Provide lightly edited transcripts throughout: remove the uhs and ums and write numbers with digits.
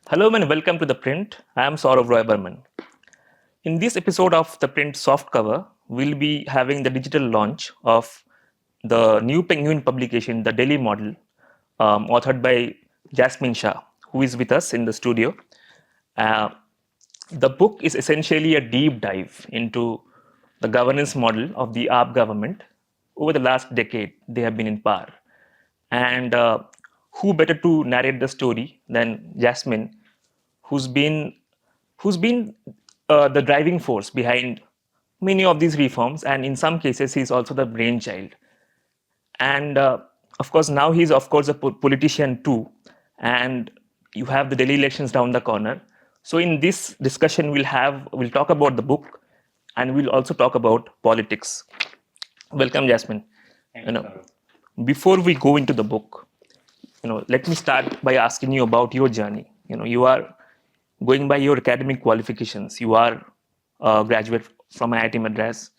Hello and welcome to ThePrint. I am Sourav Barman. In this episode of ThePrint SoftCover, we'll be having the digital launch of the new Penguin publication, The Daily Model, authored by Jasmine Shah, who is with us in the studio. Uh, the book is essentially a deep dive into the governance model of the AAP government. Over the last decade, they have been in power. And who better to narrate the story than Jasmine, who's been the driving force behind many of these reforms, and in some cases, he's also the brainchild. And of course, now he's of course a politician too, and you have the Delhi elections down the corner. So in this discussion, we'll talk about the book, and we'll also talk about politics. Welcome, Jasmine. Before we go into the book, let me start by asking you about your journey. You are going by your academic qualifications. You are a graduate from IIT Madras,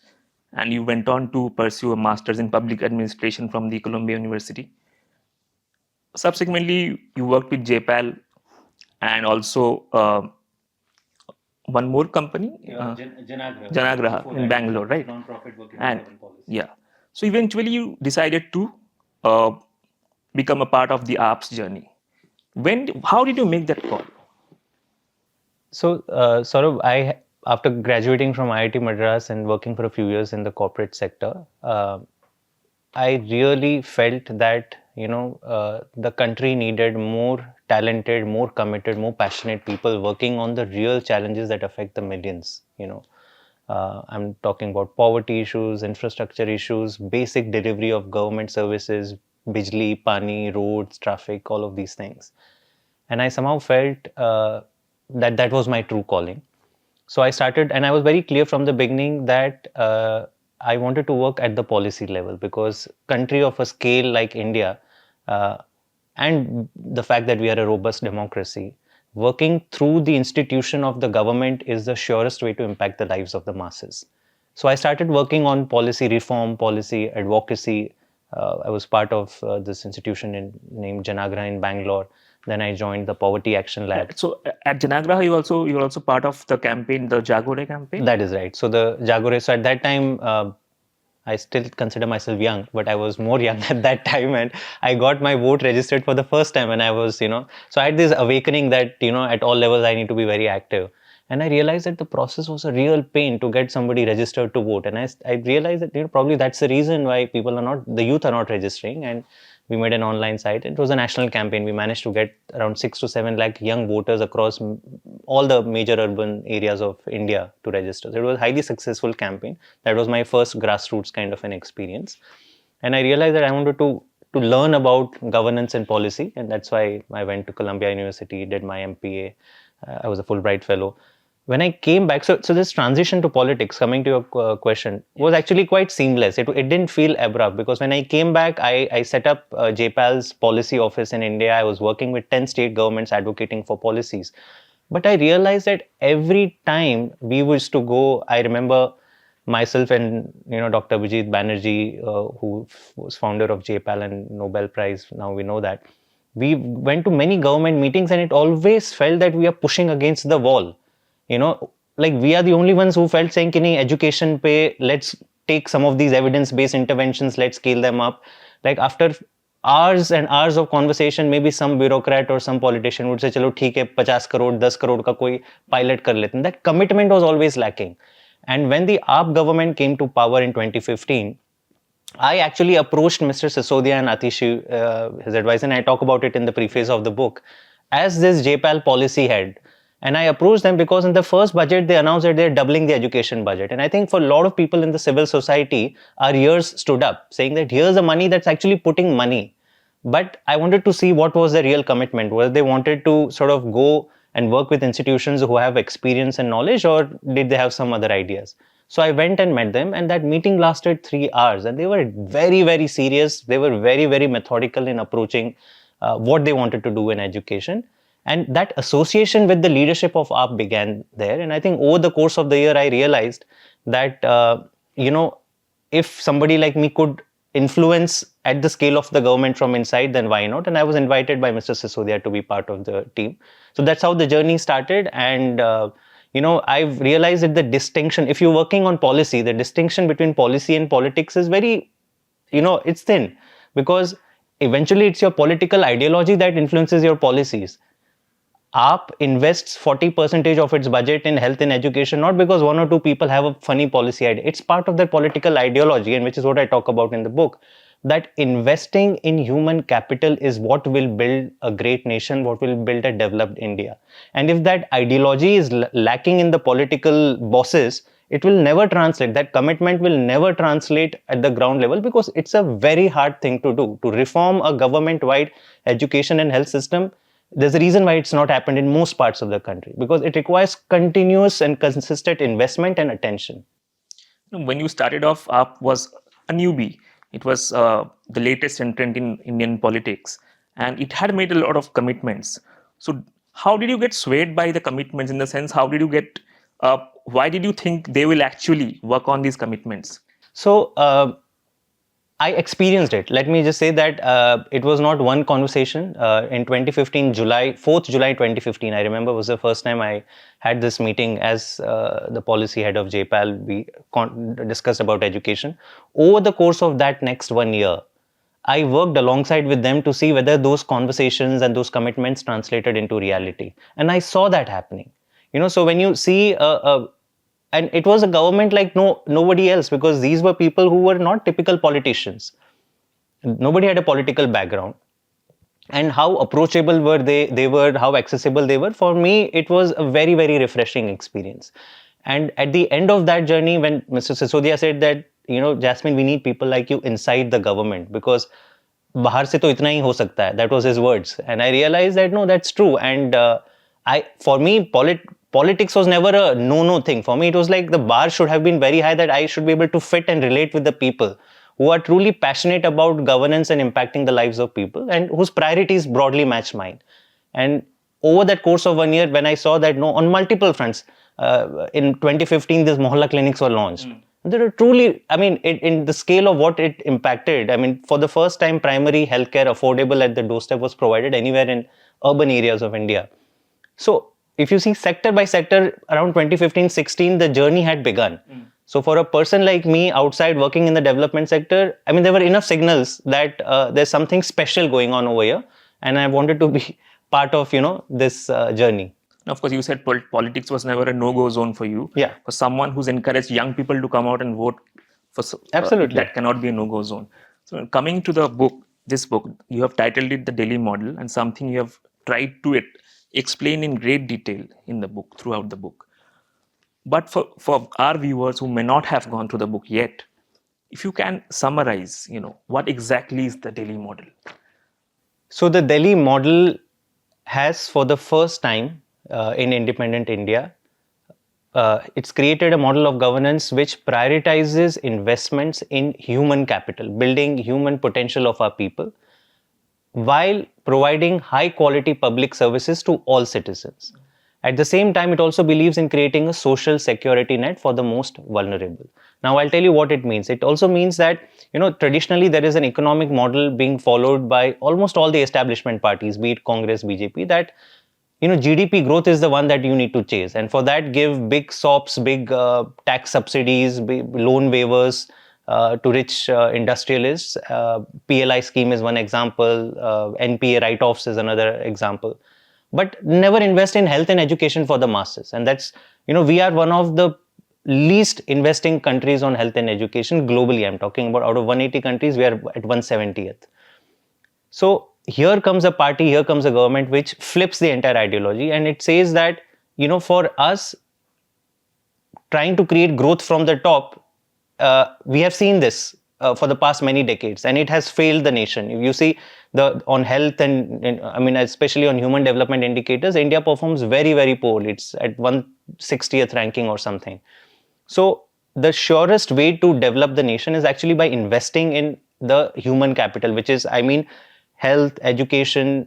and you went on to pursue a master's in public administration from the Columbia University. Subsequently, you worked with JPAL and also one more company, Janagraha in Bangalore, right? Non-profit working And on policy. yeah, so eventually you decided to become a part of the AAP's journey. How did you make that call? So, after graduating from IIT Madras and working for a few years in the corporate sector, I really felt that the country needed more talented, more committed, more passionate people working on the real challenges that affect the millions. I'm talking about poverty issues, infrastructure issues, basic delivery of government services, bijli, pani, roads, traffic, all of these things. And I somehow felt that was my true calling. So I started, and I was very clear from the beginning that I wanted to work at the policy level, because country of a scale like India, and the fact that we are a robust democracy, working through the institution of the government is the surest way to impact the lives of the masses. So I started working on policy reform, policy advocacy. I was part of this institution named Janagraha in Bangalore. Then I joined the Poverty Action Lab. So at Janagraha, you're also part of the campaign, the Jaago Re campaign? That is right. So the Jaago Re. So at that time, I still consider myself young, but I was more young at that time, and I got my vote registered for the first time. And I was, so I had this awakening that, at all levels, I need to be very active. And I realized that the process was a real pain to get somebody registered to vote. And I realized that, probably that's the reason why the youth are not registering. And we made an online site. It was a national campaign. We managed to get around 6 to 7 lakh young voters across all the major urban areas of India to register. So it was a highly successful campaign. That was my first grassroots kind of an experience. And I realized that I wanted to learn about governance and policy. And that's why I went to Columbia University, did my MPA. I was a Fulbright fellow. When I came back, so this transition to politics, coming to your question, was actually quite seamless. It didn't feel abrupt, because when I came back, I set up JPAL's policy office in India. I was working with 10 state governments advocating for policies. But I realized that every time we used to go, I remember myself and Dr. Vijay Banerjee, who was founder of JPAL and Nobel Prize, now we know that. We went to many government meetings, and it always felt that we are pushing against the wall. Like we are the only ones who felt saying, education pay, let's take some of these evidence-based interventions, let's scale them up. Like after hours and hours of conversation, maybe some bureaucrat or some politician would say, chalo theek hai, 50 crore, 10 crore ka koi pilot kar lete. And that commitment was always lacking. And when the AAP government came to power in 2015, I actually approached Mr. Sisodia and Atishi, his advisor, and I talk about it in the preface of the book, as this JPAL policy head. And I approached them because in the first budget, they announced that they're doubling the education budget. And I think for a lot of people in the civil society, our ears stood up, saying that here's the money that's actually putting money. But I wanted to see what was the real commitment. Whether they wanted to sort of go and work with institutions who have experience and knowledge, or did they have some other ideas? So I went and met them, and that meeting lasted 3 hours. And they were very, very serious. They were very, very methodical in approaching what they wanted to do in education. And that association with the leadership of AAP began there. And I think over the course of the year, I realized that, if somebody like me could influence at the scale of the government from inside, then why not? And I was invited by Mr. Sisodia to be part of the team. So that's how the journey started. And, I've realized that the distinction, if you're working on policy, the distinction between policy and politics is very, it's thin, because eventually it's your political ideology that influences your policies. AAP invests 40% of its budget in health and education, not because one or two people have a funny policy idea. It's part of their political ideology, and which is what I talk about in the book. That investing in human capital is what will build a great nation, what will build a developed India. And if that ideology is lacking in the political bosses, it will never translate. That commitment will never translate at the ground level, because it's a very hard thing to do. To reform a government-wide education and health system, there's a reason why it's not happened in most parts of the country, because it requires continuous and consistent investment and attention. When you started off, AAP was a newbie. It was the latest entrant in Indian politics, and it had made a lot of commitments. So, how did you get swayed by the commitments? In the sense, how did you get? Why did you think they will actually work on these commitments? So, I experienced it. Let me just say that it was not one conversation. In 2015, 4th July 2015, I remember, was the first time I had this meeting as the policy head of JPAL. We discussed about education. Over the course of that next 1 year, I worked alongside with them to see whether those conversations and those commitments translated into reality. And I saw that happening. So when you see and it was a government like nobody else, because these were people who were not typical politicians. Nobody had a political background. And how approachable were they were, how accessible they were. For me, it was a very, very refreshing experience. And at the end of that journey, when Mr. Sisodia said that, Jasmine, we need people like you inside the government, because bahar se to itna hi ho sakta hai. That was his words. And I realized that, no, that's true. And for me, politics was never a no thing. For me, it was like the bar should have been very high, that I should be able to fit and relate with the people who are truly passionate about governance and impacting the lives of people, and whose priorities broadly match mine. And over that course of 1 year, when I saw that, on multiple fronts, in 2015, these Mohalla clinics were launched. They are truly, in the scale of what it impacted, for the first time, primary healthcare affordable at the doorstep was provided anywhere in urban areas of India. So, if you see sector by sector, around 2015-16, the journey had begun. So for a person like me outside working in the development sector, there were enough signals that there's something special going on over here, and I wanted to be part of, this journey. Of course, you said politics was never a no-go zone for you. Yeah. For someone who's encouraged young people to come out and vote, absolutely, that cannot be a no-go zone. So coming to the book, this book, you have titled it The Delhi Model, and something you have tried to explain in great detail in the book, throughout the book. But for our viewers who may not have gone through the book yet, if you can summarize, what exactly is the Delhi model? So the Delhi model has, for the first time in independent India, it's created a model of governance which prioritizes investments in human capital, building human potential of our people, while providing high quality public services to all citizens. At the same time, it also believes in creating a social security net for the most vulnerable. Now, I'll tell you what it means. It also means that, traditionally there is an economic model being followed by almost all the establishment parties, be it Congress, BJP, that, GDP growth is the one that you need to chase. And for that, give big SOPs, big tax subsidies, big loan waivers, to rich industrialists. PLI scheme is one example. NPA write-offs is another example. But never invest in health and education for the masses. And that's, we are one of the least investing countries on health and education globally. I'm talking about out of 180 countries, we are at 170th. So here comes a party, here comes a government which flips the entire ideology. And it says that, for us, trying to create growth from the top, we have seen this for the past many decades, and it has failed the nation. If you see on health and especially on human development indicators, India performs very, very poorly. It's at 160th ranking or something. So the surest way to develop the nation is actually by investing in the human capital, which is, health, education,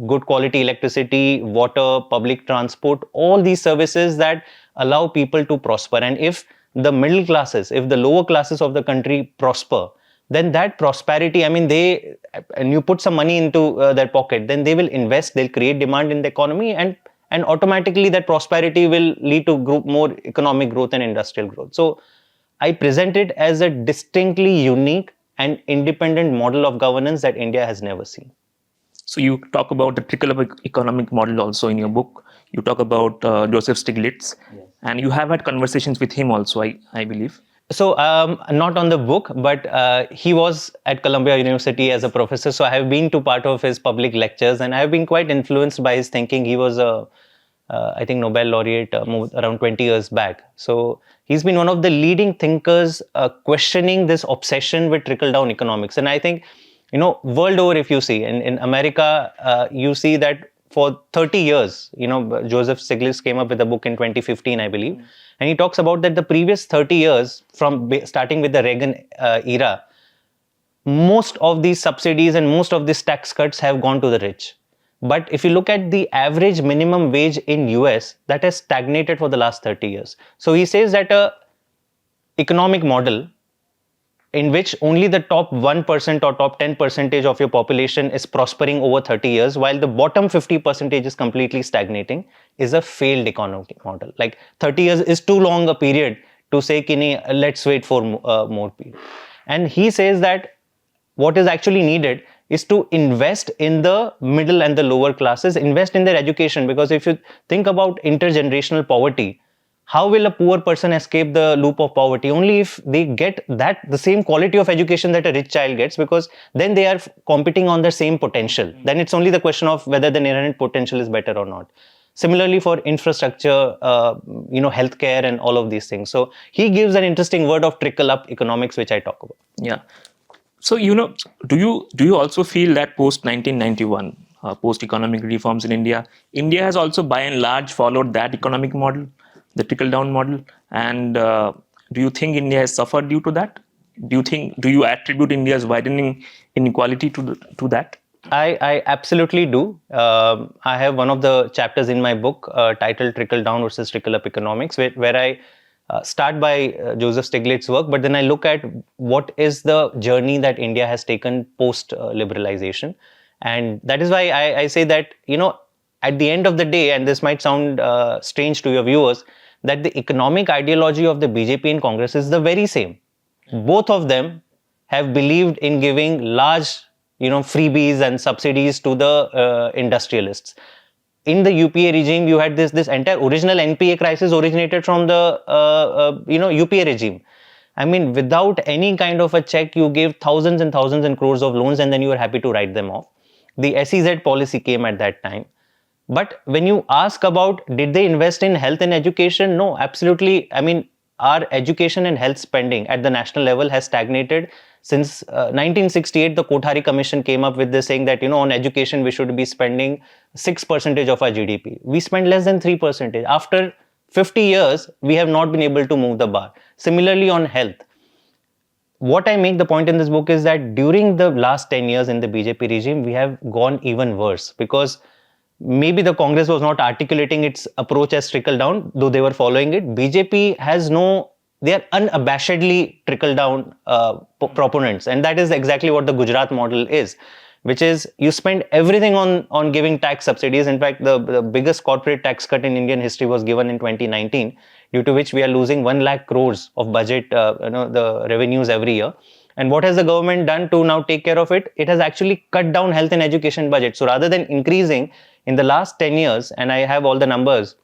good quality electricity, water, public transport, all these services that allow people to prosper. And if the middle classes, if the lower classes of the country prosper, then that prosperity, I mean, and you put some money into their pocket, then they will invest, they'll create demand in the economy, and automatically that prosperity will lead to more economic growth and industrial growth. So I present it as a distinctly unique and independent model of governance that India has never seen. So you talk about the trickle-up economic model also in your book. You talk about Joseph Stiglitz, yes, and you have had conversations with him also, I believe. So not on the book, but he was at Columbia University as a professor. So I have been to part of his public lectures, and I have been quite influenced by his thinking. He was I think Nobel laureate around 20 years back. So he's been one of the leading thinkers questioning this obsession with trickle-down economics. And I think, world over, if you see, in America, you see that for 30 years, Joseph Stiglitz came up with a book in 2015, I believe. And he talks about that the previous 30 years, from starting with the Reagan era, most of these subsidies and most of these tax cuts have gone to the rich. But if you look at the average minimum wage in US, that has stagnated for the last 30 years. So he says that a economic model in which only the top 1% or top 10% of your population is prospering over 30 years, while the bottom 50% is completely stagnating, is a failed economic model. Like 30 years is too long a period to say, let's wait for more period. And he says that what is actually needed is to invest in the middle and the lower classes, invest in their education. Because if you think about intergenerational poverty, how will a poor person escape the loop of poverty? Only if they get the same quality of education that a rich child gets, because then they are competing on the same potential. Then it's only the question of whether the inherent potential is better or not. Similarly, for infrastructure, healthcare and all of these things. So he gives an interesting word of trickle-up economics, which I talk about. Yeah. So, do you also feel that post 1991, post economic reforms in India, India has also by and large followed that economic model, the trickle down model? And do you think India has suffered due to that? Do you attribute India's widening inequality to that? I absolutely do. I have one of the chapters in my book titled Trickle Down versus Trickle Up Economics, where I start by Joseph Stiglitz's work, but then I look at what is the journey that India has taken post liberalization. And that is why I say that, at the end of the day, and this might sound strange to your viewers, that the economic ideology of the BJP and Congress is the very same. Both of them have believed in giving large freebies and subsidies to the industrialists. In the UPA regime, you had this entire original NPA crisis originated from the UPA regime. I mean, without any kind of a check, you gave thousands and thousands and crores of loans, and then you were happy to write them off. The SEZ policy came at that time. But when you ask about did they invest in health and education? No, absolutely. I mean, our education and health spending at the national level has stagnated since 1968. The Kothari Commission came up with this, saying that on education we should be spending 6% of our GDP. We spend less than 3%. After 50 years, we have not been able to move the bar. Similarly, on health, what I make the point in this book is that during the last 10 years in the BJP regime, we have gone even worse, because maybe the Congress was not articulating its approach as trickle down, though they were following it. BJP they are unabashedly trickle down proponents. And that is exactly what the Gujarat model is, which is you spend everything on giving tax subsidies. In fact, the biggest corporate tax cut in Indian history was given in 2019, due to which we are losing 1 lakh crores of budget, the revenues every year. And what has the government done to now take care of it? It has actually cut down health and education budget. So rather than increasing in the last 10 years, and I have all the numbers,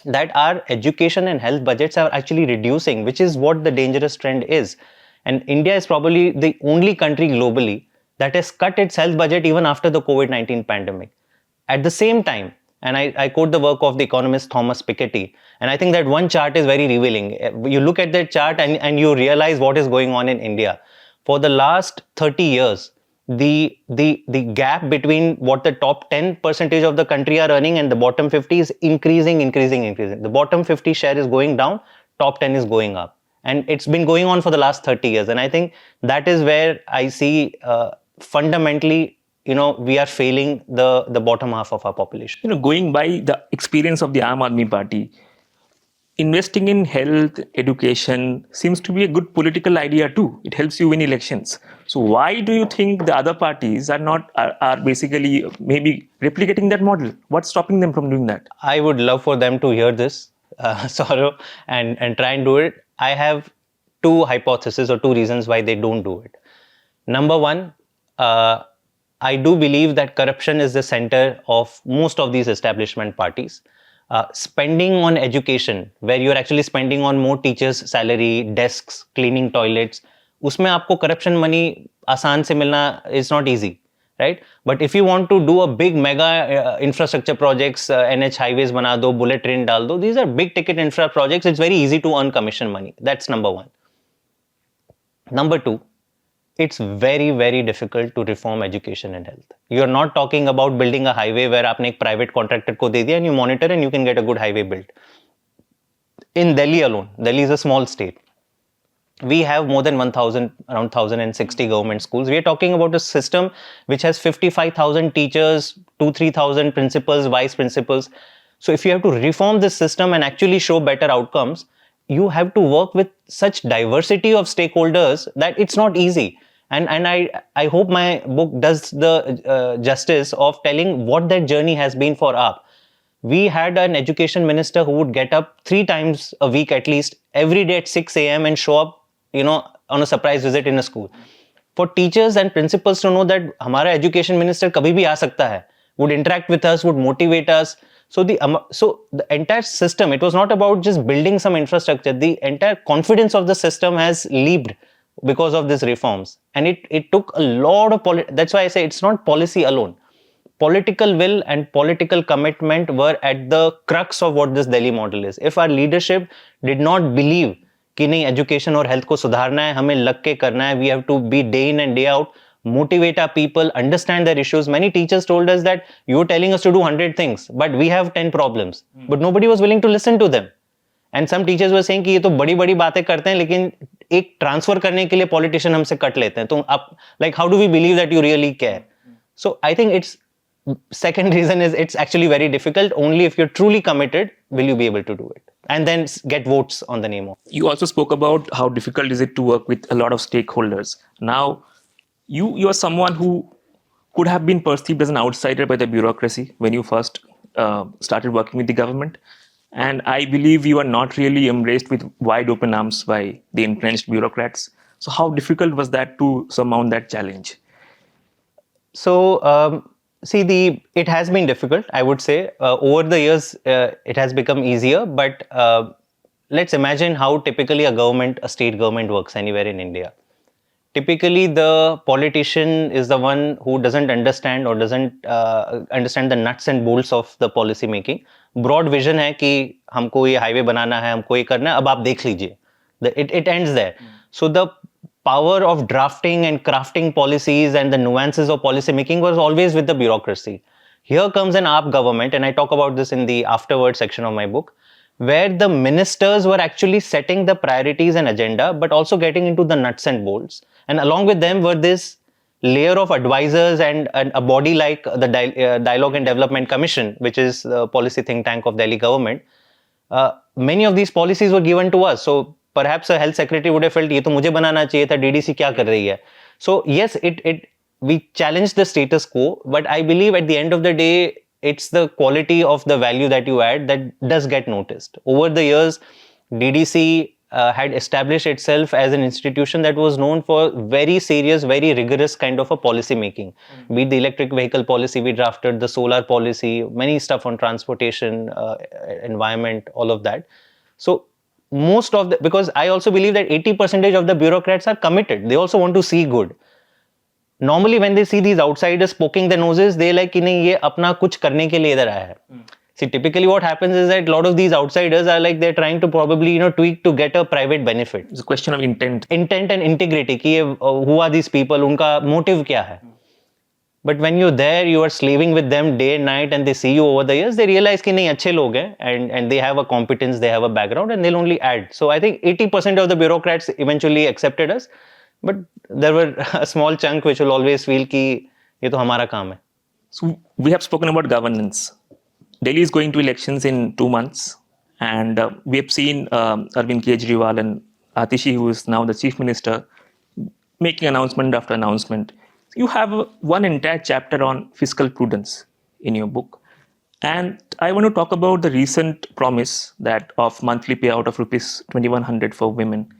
that our education and health budgets are actually reducing, which is what the dangerous trend is. And India is probably the only country globally that has cut its health budget even after the COVID-19 pandemic. At the same time, and I quote the work of the economist Thomas Piketty, and I think that one chart is very revealing. You look at that chart and you realize what is going on in India. For the last 30 years, the gap between what the top 10% of the country are earning and the bottom 50 is increasing. The bottom 50 share is going down, top 10 is going up. And it's been going on for the last 30 years. And I think that is where I see fundamentally, we are failing the bottom half of our population. Going by the experience of the Aam Aadmi Party, investing in health, education seems to be a good political idea too. It helps you win elections. So why do you think the other parties are basically maybe replicating that model? What's stopping them from doing that? I would love for them to hear this, Sourav, and try and do it. I have two hypotheses or two reasons why they don't do it. Number one, uh, I do believe that corruption is the center of most of these establishment parties. Spending on education, where you're actually spending on more teachers' salary, desks, cleaning toilets, उसमें आपको corruption money आसान से मिलना is not easy, right? But if you want to do a big mega infrastructure projects, NH highways बना दो, bullet train डाल दो, these are big ticket infra projects. It's very easy to earn commission money. That's number one. Number two, it's very, very difficult to reform education and health. You're not talking about building a highway where आपने एक private contractor को दे दिया and you monitor and you can get a good highway built. In Delhi alone, Delhi is a small state. We have more than 1,000, around 1,060 government schools. We are talking about a system which has 55,000 teachers, 3,000 principals, vice principals. So if you have to reform this system and actually show better outcomes, you have to work with such diversity of stakeholders that it's not easy. And I hope my book does the justice of telling what that journey has been for AAP. We had an education minister who would get up 3 times a week at least, every day at 6 a.m. and show up, on a surprise visit in a school. For teachers and principals to know that हमारा education minister कभी भी आ सकता है, would interact with us, would motivate us. So the entire system, it was not about just building some infrastructure. The entire confidence of the system has leaped because of these reforms. And it took a lot of that's why I say it's not policy alone. Political will and political commitment were at the crux of what this Delhi model is. If our leadership did not believe कि नहीं education और health को सुधारना है, हमें लग के करना है, we have to be day in and day out, motivate our people, understand their issues. Many teachers told us that you're telling us to do 100 things, but we have 10 problems. But nobody was willing to listen to them. And some teachers were saying कि ये तो बड़ी बड़ी बातें करते हैं लेकिन एक ट्रांसफर करने के लिए पॉलिटिशियन हमसे कट लेते हैं, तो आप like how do we believe that you really care? So I think it's second reason is it's actually very difficult. Only if you're truly committed will you be able to do it and then get votes on the name of. You also spoke about how difficult is it to work with a lot of stakeholders. Now, you are someone who could have been perceived as an outsider by the bureaucracy when you first started working with the government. And I believe you are not really embraced with wide open arms by the entrenched bureaucrats. So how difficult was that to surmount that challenge? So, see, it has been difficult, I would say. Over the years, it has become easier. But let's imagine how typically a state government works anywhere in India. Typically, the politician is the one who doesn't understand or doesn't understand the nuts and bolts of the policy making. Broad vision है कि हमको ये highway बनाना है, हमको ये करना है, अब आप देख लीजिए. It ends there. So the power of drafting and crafting policies and the nuances of policy making was always with the bureaucracy. Here comes an AAP government, and I talk about this in the afterward section of my book, where the ministers were actually setting the priorities and agenda, but also getting into the nuts and bolts. And along with them were this layer of advisors and a body like the Dialogue and Development Commission, which is the policy think tank of Delhi government. Many of these policies were given to us. So perhaps a health secretary would have felt ये तो मुझे बनाना चाहिए था, DDC क्या कर रही है? So yes, we challenge the status quo, but I believe at the end of the day, it's the quality of the value that you add that does get noticed. Over the years, DDC had established itself as an institution that was known for very serious, very rigorous kind of a policy making. Be it the electric vehicle policy we drafted, the solar policy, many stuff on transportation, environment, all of that. So most of the, because I also believe that 80% of the bureaucrats are committed. They also want to see good. Normally when they see these outsiders poking their noses, they like कि नहीं ये अपना कुछ करने के लिए इधर आया है. See, typically what happens is that a lot of these outsiders are like they're trying to probably tweak to get a private benefit. It's a question of intent. Intent and integrity. कि who are these people? उनका motive क्या है? But when you're there, you are slaving with them day and night, and they see you over the years. They realize कि नहीं अच्छे लोग हैं, and they have a competence, they have a background, and they'll only add. So I think 80% of the bureaucrats eventually accepted us, but there were a small chunk which will always feel कि ये तो हमारा काम है. So we have spoken about governance. Delhi is going to elections in 2 months, And we have seen Arvind Kejriwal and Atishi, who is now the chief minister, making announcement after announcement. You have one entire chapter on fiscal prudence in your book. And I want to talk about the recent promise that of monthly payout of rupees 2100 for women.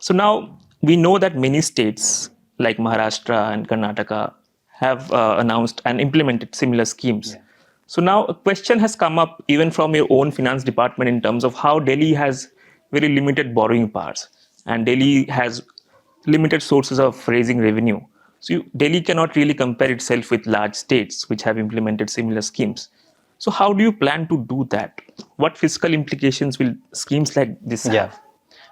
So now we know that many states like Maharashtra and Karnataka have announced and implemented similar schemes. Yeah. So now a question has come up even from your own finance department in terms of how Delhi has very limited borrowing powers and Delhi has limited sources of raising revenue. So Delhi cannot really compare itself with large states which have implemented similar schemes. So how do you plan to do that? What fiscal implications will schemes like this have? Yeah.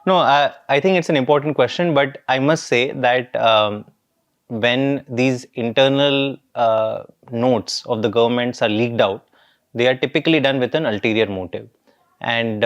No, I think it's an important question, but I must say that when these internal notes of the governments are leaked out, they are typically done with an ulterior motive. And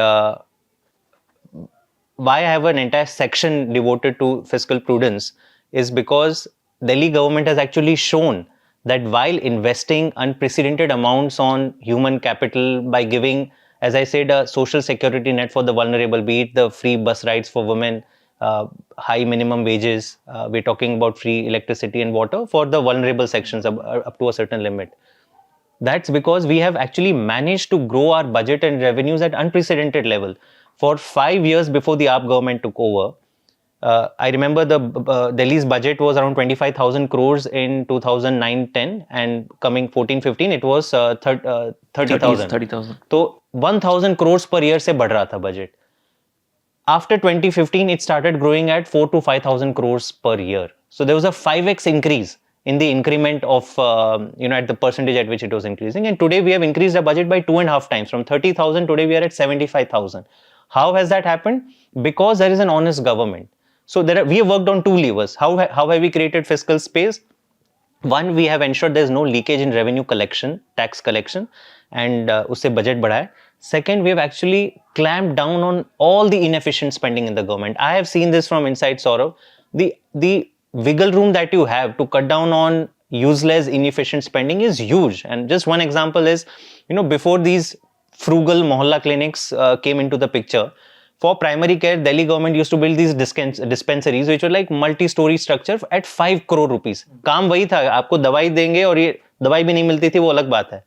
why I have an entire section devoted to fiscal prudence is because Delhi government has actually shown that while investing unprecedented amounts on human capital by giving, as I said, a social security net for the vulnerable, be it the free bus rides for women, high minimum wages, we're talking about free electricity and water for the vulnerable sections up to a certain limit. That's because we have actually managed to grow our budget and revenues at unprecedented level. For 5 years before the AAP government took over, I remember the Delhi's budget was around 25,000 crores in 2009-10, and coming 14-15 it was 30,000. 30,000. So 1,000 crores per year se बढ़ रहा था budget. After 2015, it started growing at 4 to 5,000 crores per year. So there was a 5x increase in the increment of, at the percentage at which it was increasing. And today we have increased our budget by 2.5 times. From 30,000, today we are at 75,000. How has that happened? Because there is an honest government. So we have worked on two levers. How have we created fiscal space? One, we have ensured there is no leakage in revenue collection, tax collection, and usse budget बढ़ाया. Second, we have actually clamped down on all the inefficient spending in the government. I have seen this from inside Sourav. The wiggle room that you have to cut down on useless, inefficient spending is huge. And just one example is, before these frugal mohalla clinics came into the picture, for primary care, Delhi government used to build these dispensaries which were like multi-story structure at 5 crore rupees. काम वही था, आपको दवाई देंगे और ये दवाई भी नहीं मिलती थी, वो अलग बात है.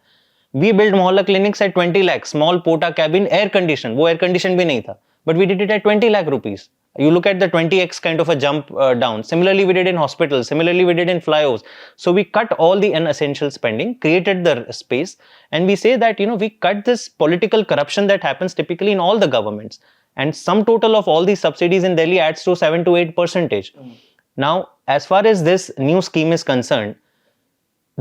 We built mohalla clinics at 20 lakh, small pota cabin, air condition. वो air condition भी नहीं था. But we did it at 20 lakh rupees. You look at the 20x kind of a jump down. Similarly, we did in hospitals. Similarly, we did in flyovers. So we cut all the unessential spending, created the space, and we say that, we cut this political corruption that happens typically in all the governments. And sum total of all these subsidies in Delhi adds to 7 to 8%. Now, as far as this new scheme is concerned,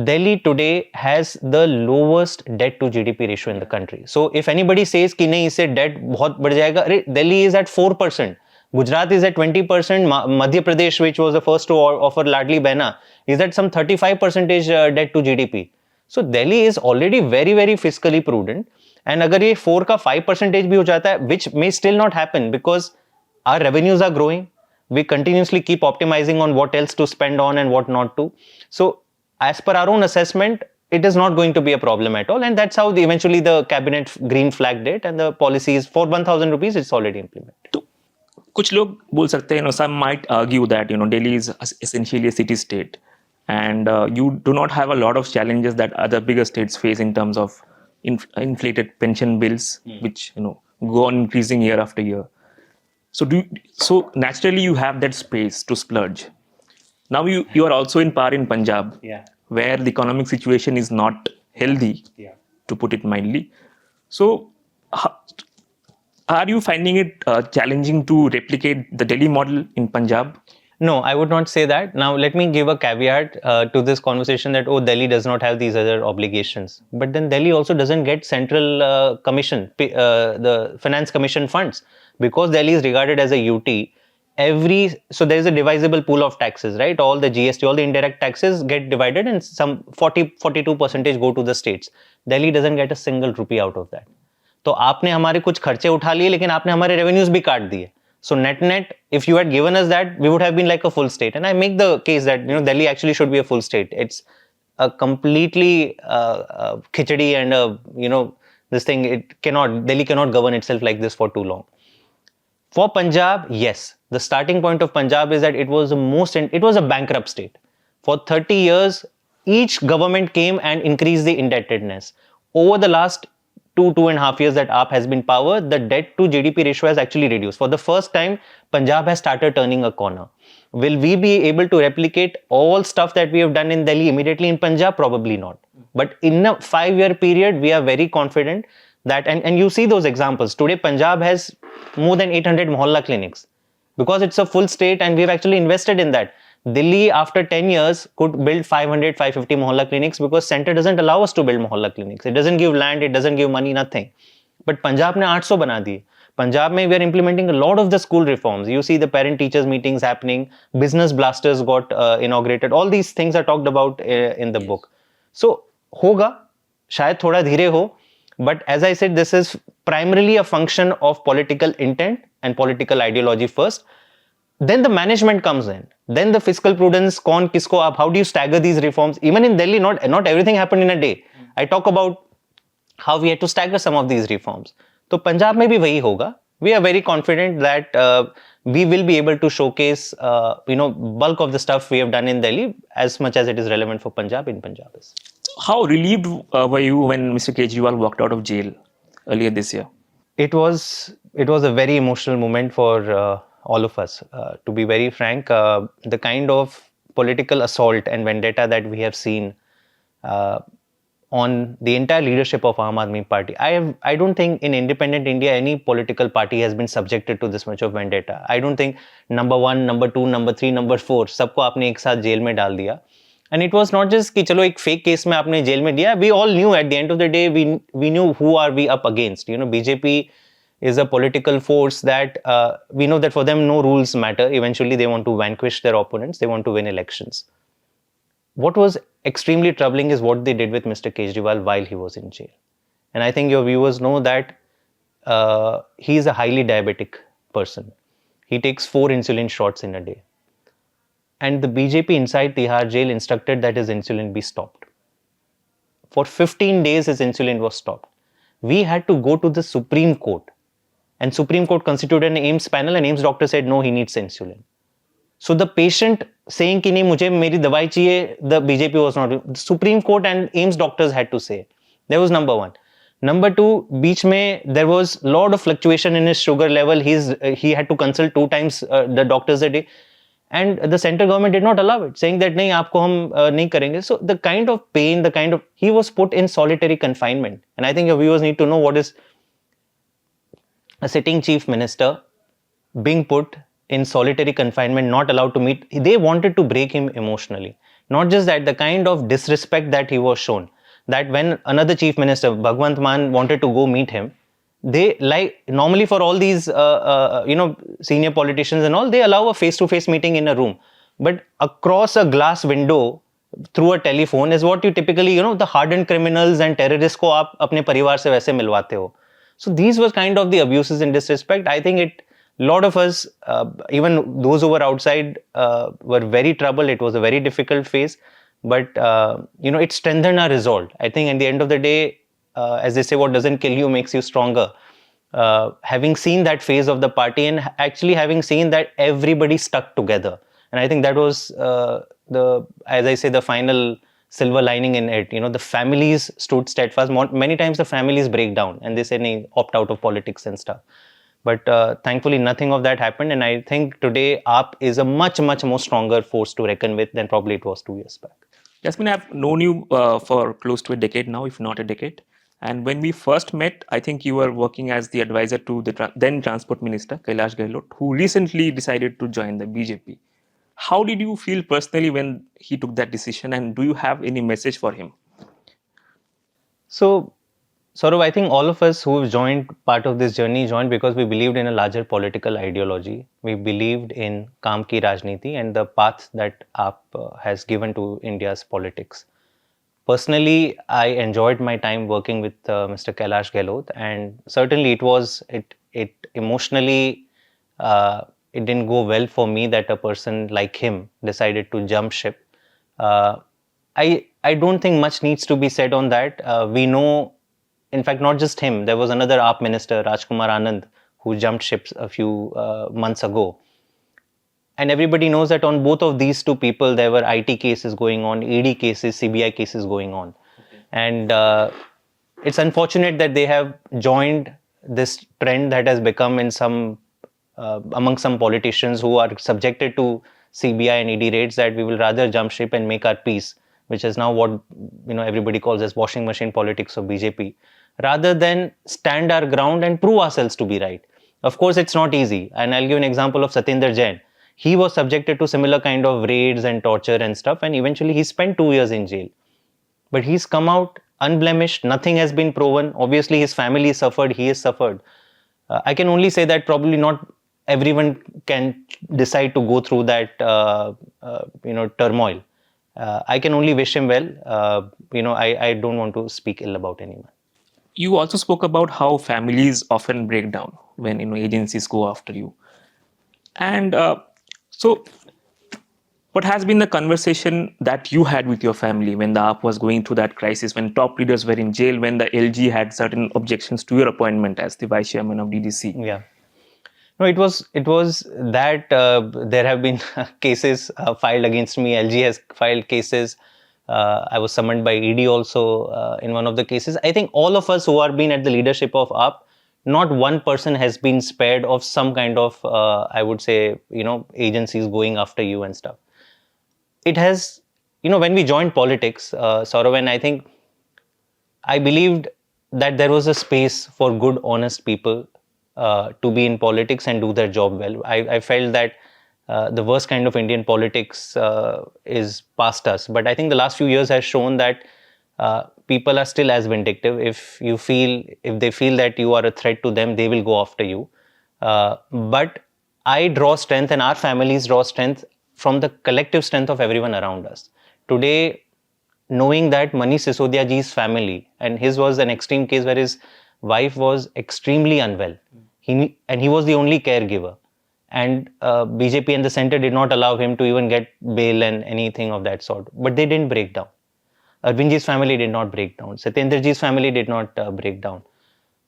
Delhi today has the lowest debt to GDP ratio in the country. So if anybody says कि नहीं इससे debt बहुत बढ़ जाएगा, Delhi is at 4%. Gujarat is at 20%. Madhya Pradesh, which was the first to offer Ladli Behna, is at some 35% debt to GDP. So Delhi is already very, very fiscally prudent. And अगर ये 4 का 5% भी हो जाता है, which may still not happen because our revenues are growing. We continuously keep optimizing on what else to spend on and what not to. So as per our own assessment, it is not going to be a problem at all. And that's how eventually the cabinet green flagged it, and the policy is for 1,000 rupees, it's already implemented. तो कुछ लोग बोल सकते हैं, some might argue that Delhi is essentially a city state, and you do not have a lot of challenges that other bigger states face in terms of inflated pension bills, which go on increasing year after year. So naturally you have that space to splurge. Now you are also in power in Punjab, where the economic situation is not healthy, to put it mildly. So are you finding it challenging to replicate the Delhi model in Punjab? No, I would not say that. Now, let me give a caveat to this conversation that, Delhi does not have these other obligations. But then Delhi also doesn't get central commission, the finance commission funds. Because Delhi is regarded as a UT, so there is a divisible pool of taxes, right? All the GST, all the indirect taxes get divided and some 42% go to the states. Delhi doesn't get a single rupee out of that. तो आपने हमारे कुछ खर्चे उठा लिए, लेकिन आपने हमारे revenues भी काट दिए. So net, if you had given us that, we would have been like a full state. And I make the case that Delhi actually should be a full state. It's a completely khichdi and Delhi cannot govern itself like this for too long. For Punjab, yes, the starting point of Punjab is that it was a bankrupt state. For 30 years, each government came and increased the indebtedness. Over the last 2.5 years that AAP has been power, the debt to GDP ratio has actually reduced. For the first time, Punjab has started turning a corner. Will we be able to replicate all stuff that we have done in Delhi immediately in Punjab? Probably not. But in a 5-year period, we are very confident that, and you see those examples. Today, Punjab has more than 800 mohalla clinics because it's a full state and we've actually invested in that. Delhi, after 10 years, could build 500, 550 mohalla clinics because center doesn't allow us to build mohalla clinics. It doesn't give land, it doesn't give money, nothing. But Punjab ne 800 bana diye. Punjab mein we are implementing a lot of the school reforms. You see the parent-teachers meetings happening, business blasters got inaugurated. All these things are talked about in the book. So, hoga, shayad thoda dheere ho, but as I said, this is primarily a function of political intent and political ideology first. Then the management comes in. Then the fiscal prudence, kaun kisko up, how do you stagger these reforms? Even in Delhi, not everything happened in a day. I talk about how we had to stagger some of these reforms. So Punjab mein bhi wahi hoga. We are very confident that we will be able to showcase, bulk of the stuff we have done in Delhi as much as it is relevant for Punjab in Punjab. How relieved were you when Mr. Kejriwal walked out of jail earlier this year? It was a very emotional moment for all of us. To be very frank, the kind of political assault and vendetta that we have seen on the entire leadership of Aam Aadmi Party. I don't think in independent India any political party has been subjected to this much of vendetta. I don't think number 1, number 2, number 3, number 4 सबको आपने एक साथ jail में डाल दिया. And it was not just कि चलो एक fake case में आपने जेल में दिया. We all knew at the end of the day we knew who are we up against. BJP is a political force that we know that for them no rules matter. Eventually they want to vanquish their opponents. They want to win elections. What was extremely troubling is what they did with Mr. Kejriwal while he was in jail. And I think your viewers know that he is a highly diabetic person. He takes 4 insulin shots in a day. And the BJP inside Tihar jail instructed that his insulin be stopped. For 15 days, his insulin was stopped. We had to go to the Supreme Court. And Supreme Court constituted an AIMS panel and AIMS doctor said, no, he needs insulin. So the patient saying कि नहीं मुझे मेरी दवाई चाहिए, the BJP was not. The Supreme Court and AIMS doctors had to say. That was number 1. Number 2, बीच में there was lot of fluctuation in his sugar level. He had to consult 2 times the doctors a day. And the central government did not allow it, saying that नहीं आपको हम नहीं करेंगे. So the kind of pain, he was put in solitary confinement. And I think your viewers need to know what is a sitting chief minister being put in solitary confinement, not allowed to meet. They wanted to break him emotionally. Not just that, the kind of disrespect that he was shown, that when another chief minister, Bhagwant Mann, wanted to go meet him, they, like normally for all these senior politicians and all, they allow a face-to-face meeting in a room. But across a glass window through a telephone is what you typically, the hardened criminals and terrorists को आप अपने परिवार से वैसे मिलवाते हो. So these were kind of the abuses and disrespect. I think a lot of us, even those who were outside, were very troubled. It was a very difficult phase, but it strengthened our resolve. I think at the end of the day, as they say, what doesn't kill you makes you stronger. Having seen that phase of the party and actually having seen that everybody stuck together, and I think that was as I say, the final silver lining in it. The families stood steadfast. Many times the families break down and they say, "Nee, opt out of politics and stuff." But thankfully, nothing of that happened. And I think today, AAP is a much, much more stronger force to reckon with than probably it was 2 years back. Jasmine, I've known you for close to a decade now, if not a decade. And when we first met, I think you were working as the advisor to the then Transport Minister, Kailash Gehlot, who recently decided to join the BJP. How did you feel personally when he took that decision, and do you have any message for him? So, Sourav, I think all of us who have joined part of this journey joined because we believed in a larger political ideology. We believed in Kaam Ki Rajniti and the path that AAP has given to India's politics. Personally, I enjoyed my time working with Mr. Kailash Gehlot, and certainly it emotionally it didn't go well for me that a person like him decided to jump ship. I don't think much needs to be said on that. We know in fact, not just him, there was another AAP minister, Rajkumar Anand, who jumped ships a few months ago. And everybody knows that on both of these two people, there were IT cases going on, ED cases, CBI cases going on. Okay. And it's unfortunate that they have joined this trend that has become in some among some politicians who are subjected to CBI and ED raids, that we will rather jump ship and make our peace, which is now what everybody calls as washing machine politics of BJP, rather than stand our ground and prove ourselves to be right. Of course, it's not easy, and I'll give an example of Satyendra Jain. He was subjected to similar kind of raids and torture and stuff, and eventually he spent 2 years in jail. But he's come out unblemished. Nothing has been proven. Obviously, his family suffered. He has suffered. I can only say that probably not everyone can decide to go through that, turmoil. I can only wish him well. I don't want to speak ill about anyone. You also spoke about how families often break down when agencies go after you, and so what has been the conversation that you had with your family when the AAP was going through that crisis, when top leaders were in jail, when the LG had certain objections to your appointment as the vice chairman of DDC? Yeah. No, it was that there have been cases filed against me. LG has filed cases. I was summoned by ED also in one of the cases. I think all of us who are been at the leadership of AAP, not one person has been spared of some kind of, I would say, agencies going after you and stuff. It has, when we joined politics, Sourav, and I believed that there was a space for good, honest people to be in politics and do their job well. I felt that the worst kind of Indian politics is past us. But I think the last few years has shown that people are still as vindictive. If they feel that you are a threat to them, they will go after you. But I draw strength, and our families draw strength from the collective strength of everyone around us. Today, knowing that Manish Sisodia ji's family, and his was an extreme case where his wife was extremely unwell. He was the only caregiver. And BJP and the center did not allow him to even get bail and anything of that sort. But they didn't break down. Arvind ji's family did not break down. Satyendra ji's family did not break down.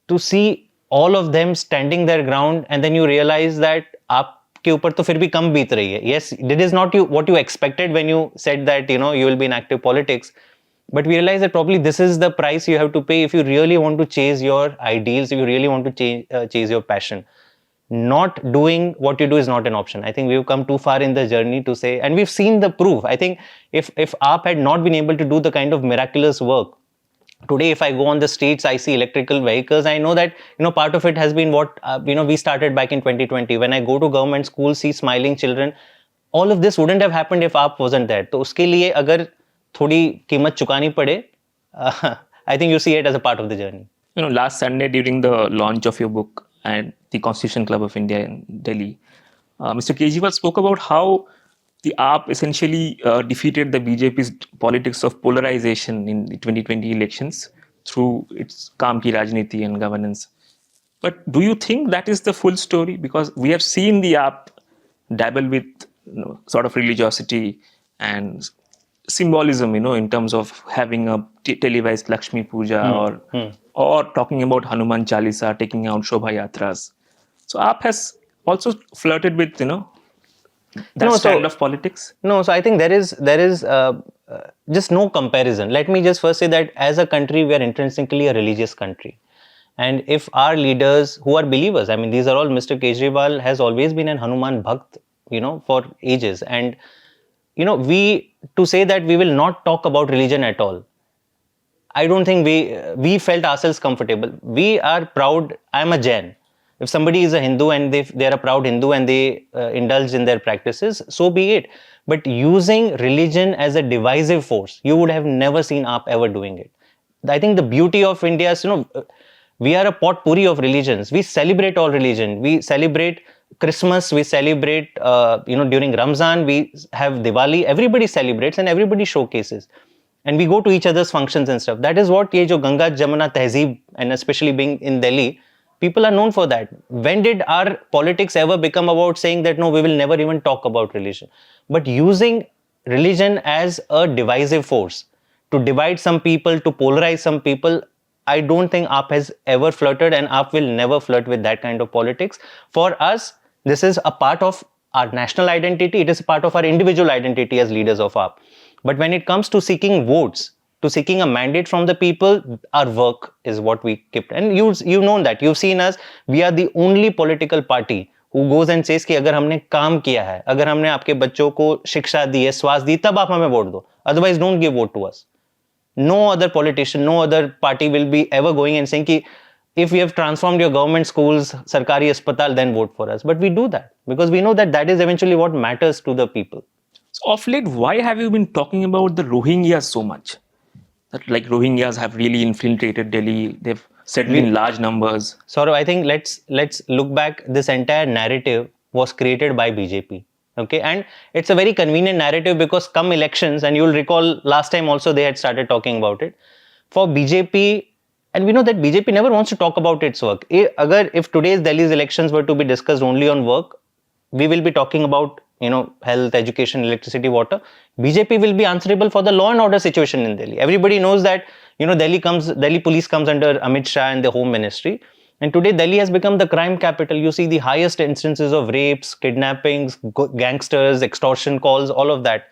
To see all of them standing their ground, and then you realize that आपके ऊपर तो फिर भी कम बीत रही है. Yes, it is not what you expected when you said that you will be in active politics. But we realize that probably this is the price you have to pay if you really want to chase your ideals, if you really want to chase your passion. Not doing what you do is not an option. I think we've come too far in the journey to say, and we've seen the proof. I think if AAP had not been able to do the kind of miraculous work, today if I go on the streets, I see electrical vehicles. I know that part of it has been what we started back in 2020. When I go to government schools, see smiling children, all of this wouldn't have happened if AAP wasn't there. तो उसके लिए अगर थोड़ी कीमत चुकानी पड़े, I think you see it as a part of the journey. Last Sunday during the launch of your book at the Constitution Club of India in Delhi, Mr. Kejriwal spoke about how the AAP essentially defeated the BJP's politics of polarization in the 2020 elections through its Kaam Ki Rajniti and governance. But do you think that is the full story? Because we have seen the AAP dabble with sort of religiosity and symbolism, in terms of having a televised Lakshmi Puja or talking about Hanuman Chalisa, taking out Shobha Yatras. So AAP has also flirted with, that style of politics? No, so I think there is just no comparison. Let me just first say that as a country, we are intrinsically a religious country. And if our leaders who are believers, I mean, these are all, Mr. Kejriwal has always been an Hanuman Bhakt, for ages. And, to say that we will not talk about religion at all, I don't think we felt ourselves comfortable. We are proud. I'm a Jain. If somebody is a Hindu and they're a proud Hindu and they indulge in their practices, so be it. But using religion as a divisive force, you would have never seen AAP ever doing it. I think the beauty of India is, we are a potpourri of religions. We celebrate all religion. We celebrate Christmas. We celebrate, during Ramzan. We have Diwali. Everybody celebrates and everybody showcases. And we go to each other's functions and stuff. That is what ye jo Ganga Jamuna Tehzeeb, and especially being in Delhi, people are known for that. When did our politics ever become about saying that, no, we will never even talk about religion? But using religion as a divisive force to divide some people, to polarize some people, I don't think AAP has ever flirted, and AAP will never flirt with that kind of politics. For us, this is a part of our national identity. It is a part of our individual identity as leaders of AAP. But when it comes to seeking votes, to seeking a mandate from the people, our work is what we keep. And you've known that. You've seen us. We are the only political party who goes and says कि अगर हमने काम किया है, अगर हमने आपके बच्चों को शिक्षा दी है, स्वास्थ्य दी, तब आप हमें वोट दो. Otherwise, don't give vote to us. No other politician, no other party will be ever going and saying ki, if we have transformed your government schools, sarkari aspatal, then vote for us. But we do that because we know that that is eventually what matters to the people. So of late, why have you been talking about the Rohingyas so much? That like Rohingyas have really infiltrated Delhi. They've settled in large numbers. Sourav, I think let's look back. This entire narrative was created by BJP. Okay, and it's a very convenient narrative because come elections, and you'll recall last time also they had started talking about it. For BJP, and we know that BJP never wants to talk about its work. If today's Delhi's elections were to be discussed only on work, we will be talking about health, education, electricity, water. BJP will be answerable for the law and order situation in Delhi. Everybody knows that Delhi police comes under Amit Shah and the Home Ministry. And today Delhi has become the crime capital. You see the highest instances of rapes, kidnappings, gangsters, extortion calls, all of that.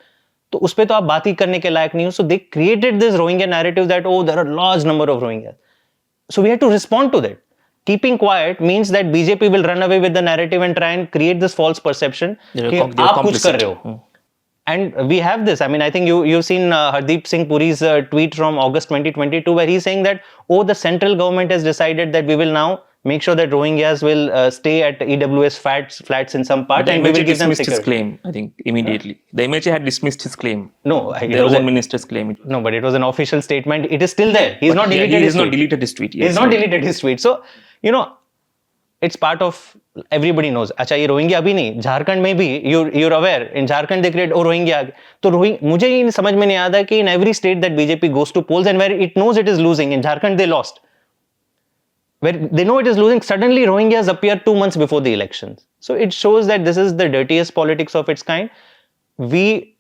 तो उस पे तो आप बात ही करने के लायक नहीं हो. So they created this Rohingya narrative that, oh, there are large number of Rohingyas. So we had to respond to that. Keeping quiet means that BJP will run away with the narrative and try and create this false perception कि आप कुछ कर रहे हो. And we have this. I mean, I think you've seen Hardeep Singh Puri's tweet from August 2022 where he's saying that, oh, the central government has decided that we will now make sure that Rohingyas will stay at EWS flats in some part, and we will give them security. His claim, I think, immediately. The MHA had dismissed his claim. No, their own minister's claim. No, but it was an official statement. It is still there. He's not deleted his tweet. He has not deleted his tweet. He's not deleted his tweet. So, it's part of, everybody knows. अच्छा ये Rohingya अभी नहीं, झारखंड में भी you're aware, in Jharkhand they create Rohingya. तो मुझे ये समझ में नहीं आता कि in every state that BJP goes to polls and where it knows it is losing, in Jharkhand they lost, where they know it is losing, suddenly Rohingyas appear 2 months before the elections. So it shows that this is the dirtiest politics of its kind. We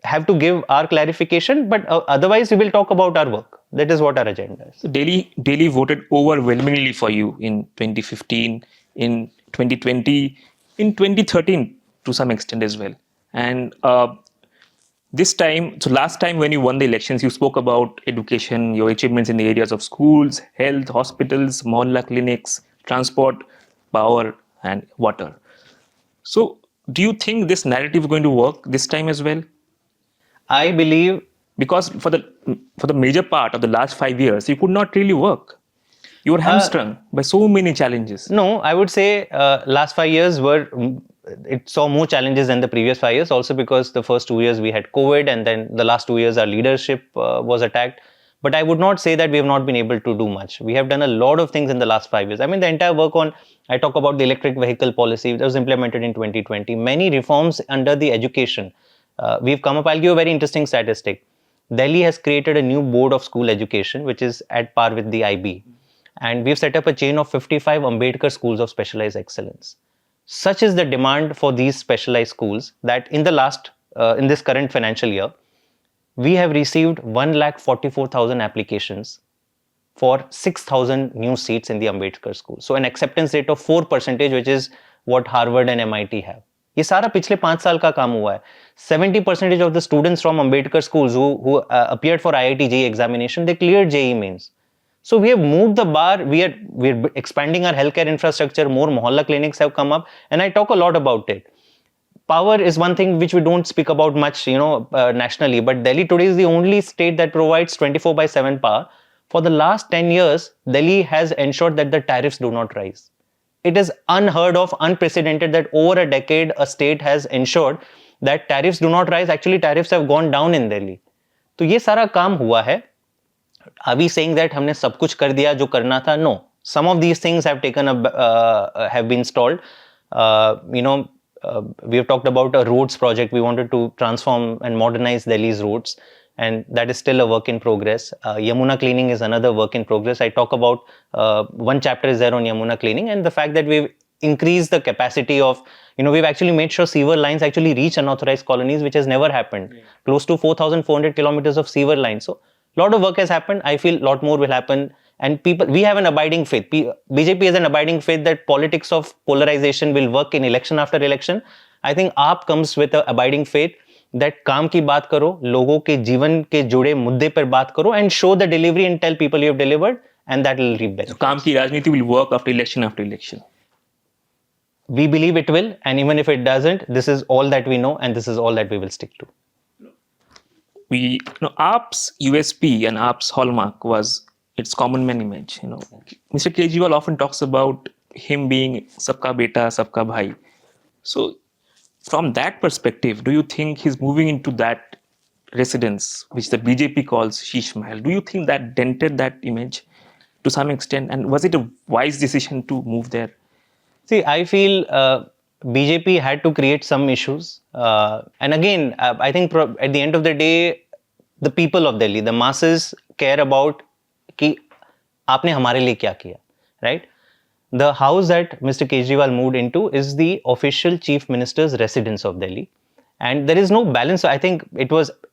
have to give our clarification, but otherwise we will talk about our work. That is what our agenda is. So Delhi voted overwhelmingly for you in 2015, in 2020, in 2013 to some extent as well. And this time, so last time when you won the elections, you spoke about education, your achievements in the areas of schools, health, hospitals, mohalla clinics, transport, power, and water. So do you think this narrative is going to work this time as well? I believe, because for the major part of the last 5 years, you could not really work. You were hamstrung by so many challenges. No, I would say last 5 years it saw more challenges than the previous 5 years, also because the first 2 years we had COVID, and then the last 2 years our leadership was attacked. But I would not say that we have not been able to do much. We have done a lot of things in the last 5 years. I mean, the entire work I talk about the electric vehicle policy that was implemented in 2020. Many reforms under the education. We've come up, I'll give a very interesting statistic. Delhi has created a new board of school education, which is at par with the IB. And we've set up a chain of 55 Ambedkar schools of specialized excellence. Such is the demand for these specialized schools that in this current financial year, we have received 1,44,000 applications for 6,000 new seats in the Ambedkar school. So an acceptance rate of 4%, which is what Harvard and MIT have. ये सारा पिछले 5 साल का काम हुआ है. 70% of the students from Ambedkar schools who appeared for IIT JEE examination, they cleared JEE mains. So we have moved the bar. We're expanding our healthcare infrastructure. More mohalla clinics have come up, and I talk a lot about it. Power is one thing which we don't speak about much, nationally. But Delhi today is the only state that provides 24/7 power. For the last 10 years, Delhi has ensured that the tariffs do not rise. It is unheard of, unprecedented that over a decade, a state has ensured that tariffs do not rise. Actually, tariffs have gone down in Delhi. तो ये सारा काम हुआ है. Are we saying that हमने सब कुछ कर दिया जो करना था? No. Some of these things have been stalled. We have talked about a roads project. We wanted to transform and modernize Delhi's roads, and that is still a work in progress. Yamuna cleaning is another work in progress. I talk about one chapter is there on Yamuna cleaning, and the fact that we've increased the capacity of, we've actually made sure sewer lines actually reach unauthorized colonies, which has never happened. Yeah. Close to 4,400 kilometers of sewer lines. So a lot of work has happened. I feel a lot more will happen. And people, we have an abiding faith. BJP has an abiding faith that politics of polarization will work in election after election. I think AAP comes with an abiding faith that काम की बात करो, लोगों के जीवन के जुड़े मुद्दे पर बात करो, and show the delivery and tell people you have delivered, and that will reap benefits. काम की राजनीति will work after election. We believe it will, and even if it doesn't, this is all that we know, and this is all that we will stick to. AAP's USP and AAP's hallmark was its common man image. Mr. Kejriwal often talks about him being sabka beta, sabka bhai. So, from that perspective, do you think he's moving into that residence, which the BJP calls Sheesh Mahal? Do you think that dented that image to some extent? And was it a wise decision to move there? See, I feel BJP had to create some issues. And again, I think at the end of the day, the people of Delhi, the masses care about कि आपने हमारे लिए क्या किया, right? The house that Mr. Kejriwal moved into is the official chief minister's residence of Delhi. And there is no balance. I think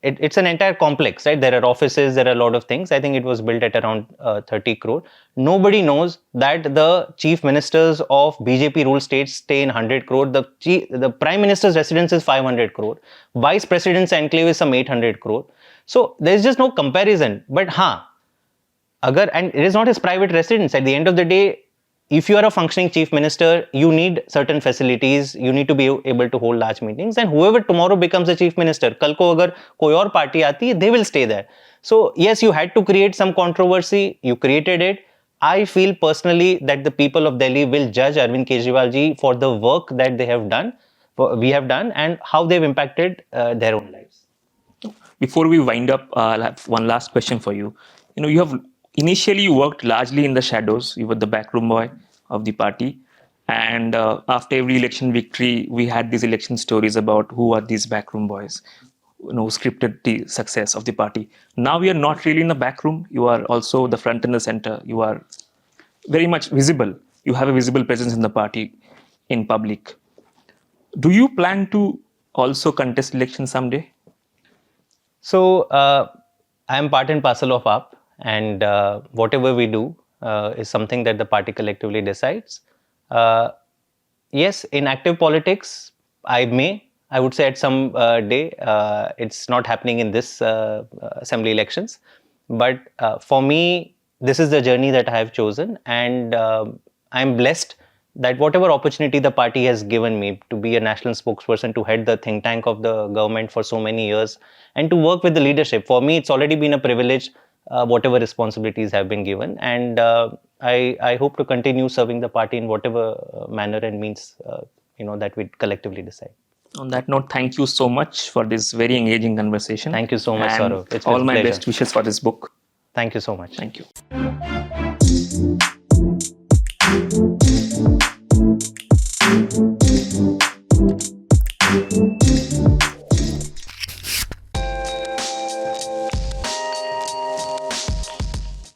it's an entire complex, right? There are offices, there are a lot of things. I think it was built at around 30 crore. Nobody knows that the chief ministers of BJP ruled states stay in 100 crore. The prime minister's residence is 500 crore. Vice president's enclave is some 800 crore. So there's just no comparison. But and it is not his private residence. At the end of the day, if you are a functioning chief minister, you need certain facilities, you need to be able to hold large meetings, and whoever tomorrow becomes the chief minister, kal ko agar koi aur party aati hai, they will stay there. So yes, you had to create some controversy, you created it. I feel personally that the people of Delhi will judge Arvind Kejriwal ji for the work that we have done, and how they've impacted their own lives. Before we wind up, I'll have one last question for you. You have initially worked largely in the shadows. You were the backroom boy of the party. And after every election victory, we had these election stories about who are these backroom boys, who scripted the success of the party. Now you are not really in the backroom. You are also the front and the center. You are very much visible. You have a visible presence in the party in public. Do you plan to also contest elections someday? So I am part and parcel of AAP. And whatever we do is something that the party collectively decides. Yes, in active politics, I would say at some day, it's not happening in this assembly elections. But for me, this is the journey that I have chosen. And I'm blessed that whatever opportunity the party has given me to be a national spokesperson, to head the think tank of the government for so many years, and to work with the leadership, for me, it's already been a privilege. Whatever responsibilities have been given, and I hope to continue serving the party in whatever manner and means that we collectively decide. On that note, thank you so much for this very engaging conversation. Thank you so much, Sourav. It's all my pleasure. best wishes for this book. Thank you so much. Thank you.